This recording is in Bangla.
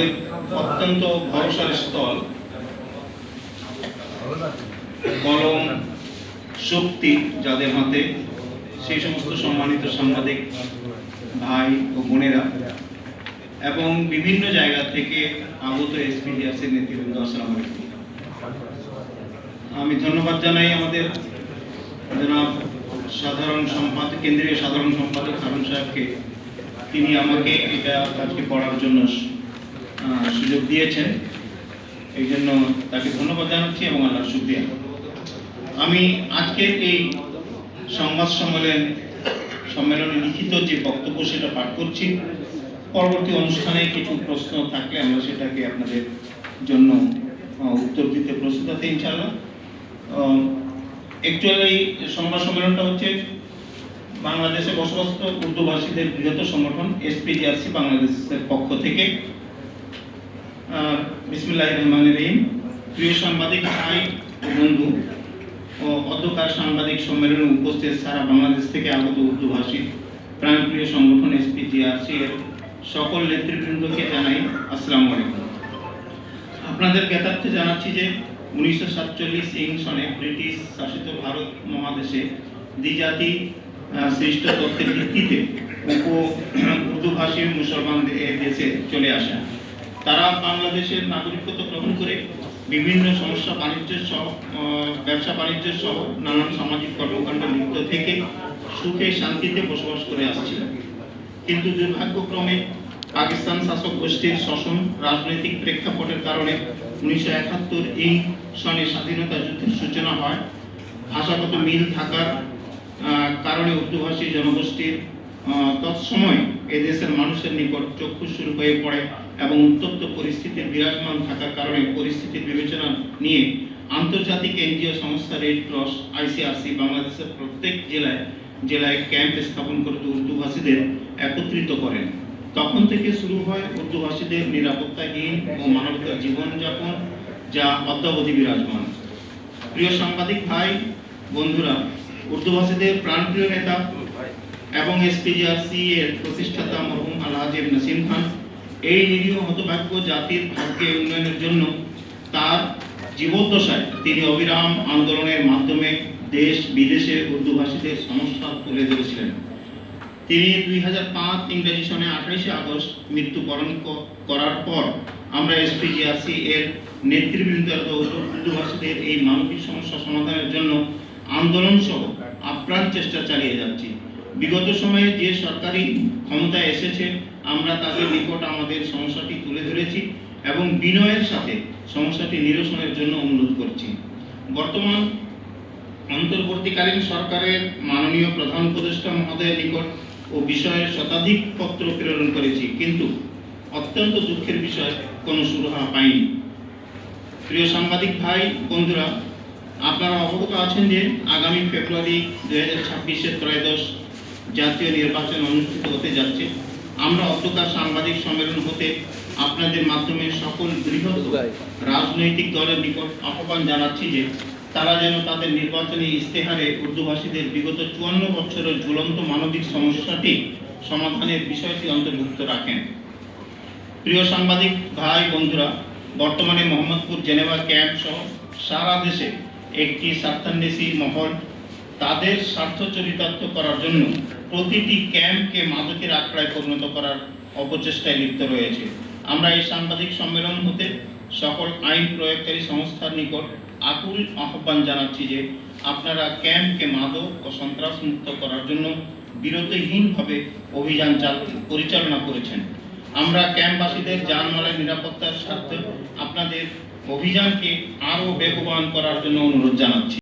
আমাদের অত্যন্ত ভরসার স্থল, কলম শক্তি যাদের হাতে, সেই সমস্ত সম্মানিত সাংবাদিক ভাই ও বোনেরা এবং বিভিন্ন জায়গা থেকে আগত এসপিডিআরসির নেতৃবৃন্দ, আসসালামু আলাইকুম। আমি ধন্যবাদ জানাই আমাদের জনাব সাধারণ সম্পাদক, কেন্দ্রীয় সাধারণ সম্পাদক হারুন সাহেবকে। তিনি আমাকে এটা আজকে পড়ার জন্য সুযোগ দিয়েছেন, এই জন্য তাকে ধন্যবাদ জানাচ্ছি এবং আল্লাহর শুকরিয়া। আমি আজকে এই সংবাদ সম্মেলনে লিখিত যে বক্তব্য সেটা পাঠ করছি। পরবর্তী অনুষ্ঠানে কিছু প্রশ্ন থাকলে আমরা সেটাকে আপনাদের জন্য উত্তর দিতে প্রস্তুত আছি ইনশাআল্লাহ। অ্যাকচুয়ালি সংবাদ সম্মেলনটা হচ্ছে বাংলাদেশে বসবাসরত উর্দুভাষীদের বৃহৎ সংগঠন এসপিডিআরসি বাংলাদেশের পক্ষ থেকে। বিসমিল্লাহির রহমানির রহিম। প্রিয় সাংবাদিক ভাই ও বন্ধু ও অধ্যকার সাংবাদিক সম্মেলনে উপস্থিত সারা বাংলাদেশ থেকে আগত উর্দুভাষী প্রাণপ্রিয় সংগঠন এসপিডিআরসি এর সকল নেতৃবৃন্দকে জানাই আসসালামু আলাইকুম। আপনাদের জ্ঞাতার্থে জানাচ্ছি যে 1947 সনে ব্রিটিশ শাসিত ভারত মহাদেশে দ্বিজাতি সৃষ্ট তত্ত্বের ভিত্তিতে উর্দুভাষী মুসলমানদের এই দেশে চলে আসা। তারা বাংলাদেশের নাগরিকত্ব গ্রহণ করে বিভিন্ন সমস্যা ব্যবসা বাণিজ্য সহ নানান সামাজিক কর্মকাণ্ডে লিপ্ত থেকে সুখে শান্তিতে বসবাস করে আসছিল। কিন্তু দুর্ভাগ্যক্রমে পাকিস্তান শাসক গোষ্ঠীর শাসন রাজনৈতিক প্রেক্ষাপটের কারণে 1971 সনে স্বাধীনতা যুদ্ধের সূচনা হয়। ভাষাগত মিল থাকার কারণে উর্দুভাষী জনগোষ্ঠীর তৎসময় এদেশের মানুষের নিকট চক্ষুশুর হয়ে পড়ে এবং উত্তপ্ত পরিস্থিতির বিরাজমান থাকার কারণে পরিস্থিতির বিবেচনা নিয়ে আন্তর্জাতিক এনজিও সংস্থা রেড ক্রস আইসিআরসি বাংলাদেশের প্রত্যেক জেলায় ক্যাম্প স্থাপন করে উর্দুভাষীদের একত্রিত করেন। তখন থেকে শুরু হয় উর্দুভাষীদের নিরাপত্তাহীন ও মানবিক জীবনযাপন, যা অদ্যাবধি বিরাজমান। প্রিয় সাংবাদিক ভাই বন্ধুরা, উর্দুভাষীদের প্রাণপ্রিয় নেতা এবং এসপিডিআরসি এর প্রতিষ্ঠাতা মরহুম আলহাজ নাসিম খান এই নিরীহ হতভাগ্য জাতির ভাগ্যে উন্নয়নের জন্য তার জীবদ্দশায় তিনি অবিরাম আন্দোলনের মাধ্যমে দেশ বিদেশে উর্দুভাষীদের সমস্যা তুলে ধরেছিলেন। তিনি 2005 ইংরেজি সনে 28 আগস্ট মৃত্যুবরণ করার পর আমরা এসপিডিআরসি এর নেতৃবৃন্দ উর্দুভাষীদের এই মানবিক সমস্যা সমাধানের জন্য আন্দোলন সহ আপ্রাণ চেষ্টা চালিয়ে যাচ্ছি। বিগত সময়ে যে সরকারি ক্ষমতায় এসেছে আমরা তাদের নিকট আমাদের সমস্যাটি তুলে ধরেছি এবং বিনয়ের সাথে সমস্যাটি নিরসনের জন্য অনুরোধ করছি। বর্তমান অন্তর্বর্তীকালীন সরকারের মাননীয় প্রধান উপদেষ্টা মহোদয়ের নিকট ও বিষয়ে শতাধিক পত্র প্রেরণ করেছি, কিন্তু অত্যন্ত দুঃখের বিষয় কোনো সুরাহা পাইনি। প্রিয় সাংবাদিক ভাই বন্ধুরা, আপনারা অবগত আছেন যে আগামী ফেব্রুয়ারি 2026 ত্রয়োদশ জাতীয় নির্বাচন অনুষ্ঠিত হতে যাচ্ছে। আমরা অধ্যকার সাংবাদিক সম্মেলন হতে আপনাদের মাধ্যমে সকল বৃহৎ রাজনৈতিক দলের নিকট আহ্বান জানাচ্ছি যে তারা যেন তাদের নির্বাচনী ইস্তেহারে উর্দুভাষীদের বিগত 54 বছরের ঝুলন্ত মানবিক সমস্যাটি সমাধানের বিষয়টি অন্তর্ভুক্ত রাখেন। প্রিয় সাংবাদিক ভাই বন্ধুরা, বর্তমানে মোহাম্মদপুর জেনেভা ক্যাম্প সহ সারা দেশে একটি স্বার্থান্বেষী মহল তাদের স্বার্থ চরিতার্থ করার জন্য প্রতিটি ক্যাম্পকে মাদকের আখড়ায় পরিণত করার অপচেষ্টায় লিপ্ত রয়েছে। আমরা এই সাংবাদিক সম্মেলন হতে সকল আইন প্রয়োগকারী সংস্থার নিকট আকুল আহ্বান জানাচ্ছি যে আপনারা ক্যাম্পকে মাদক ও সন্ত্রাস মুক্ত করার জন্য বিরতিহীনভাবে অভিযান পরিচালনা করেছেন। আমরা ক্যাম্পবাসীদের জানমালের নিরাপত্তার স্বার্থে আপনাদের অভিযানকে আরও বেগবান করার জন্য অনুরোধ জানাচ্ছি।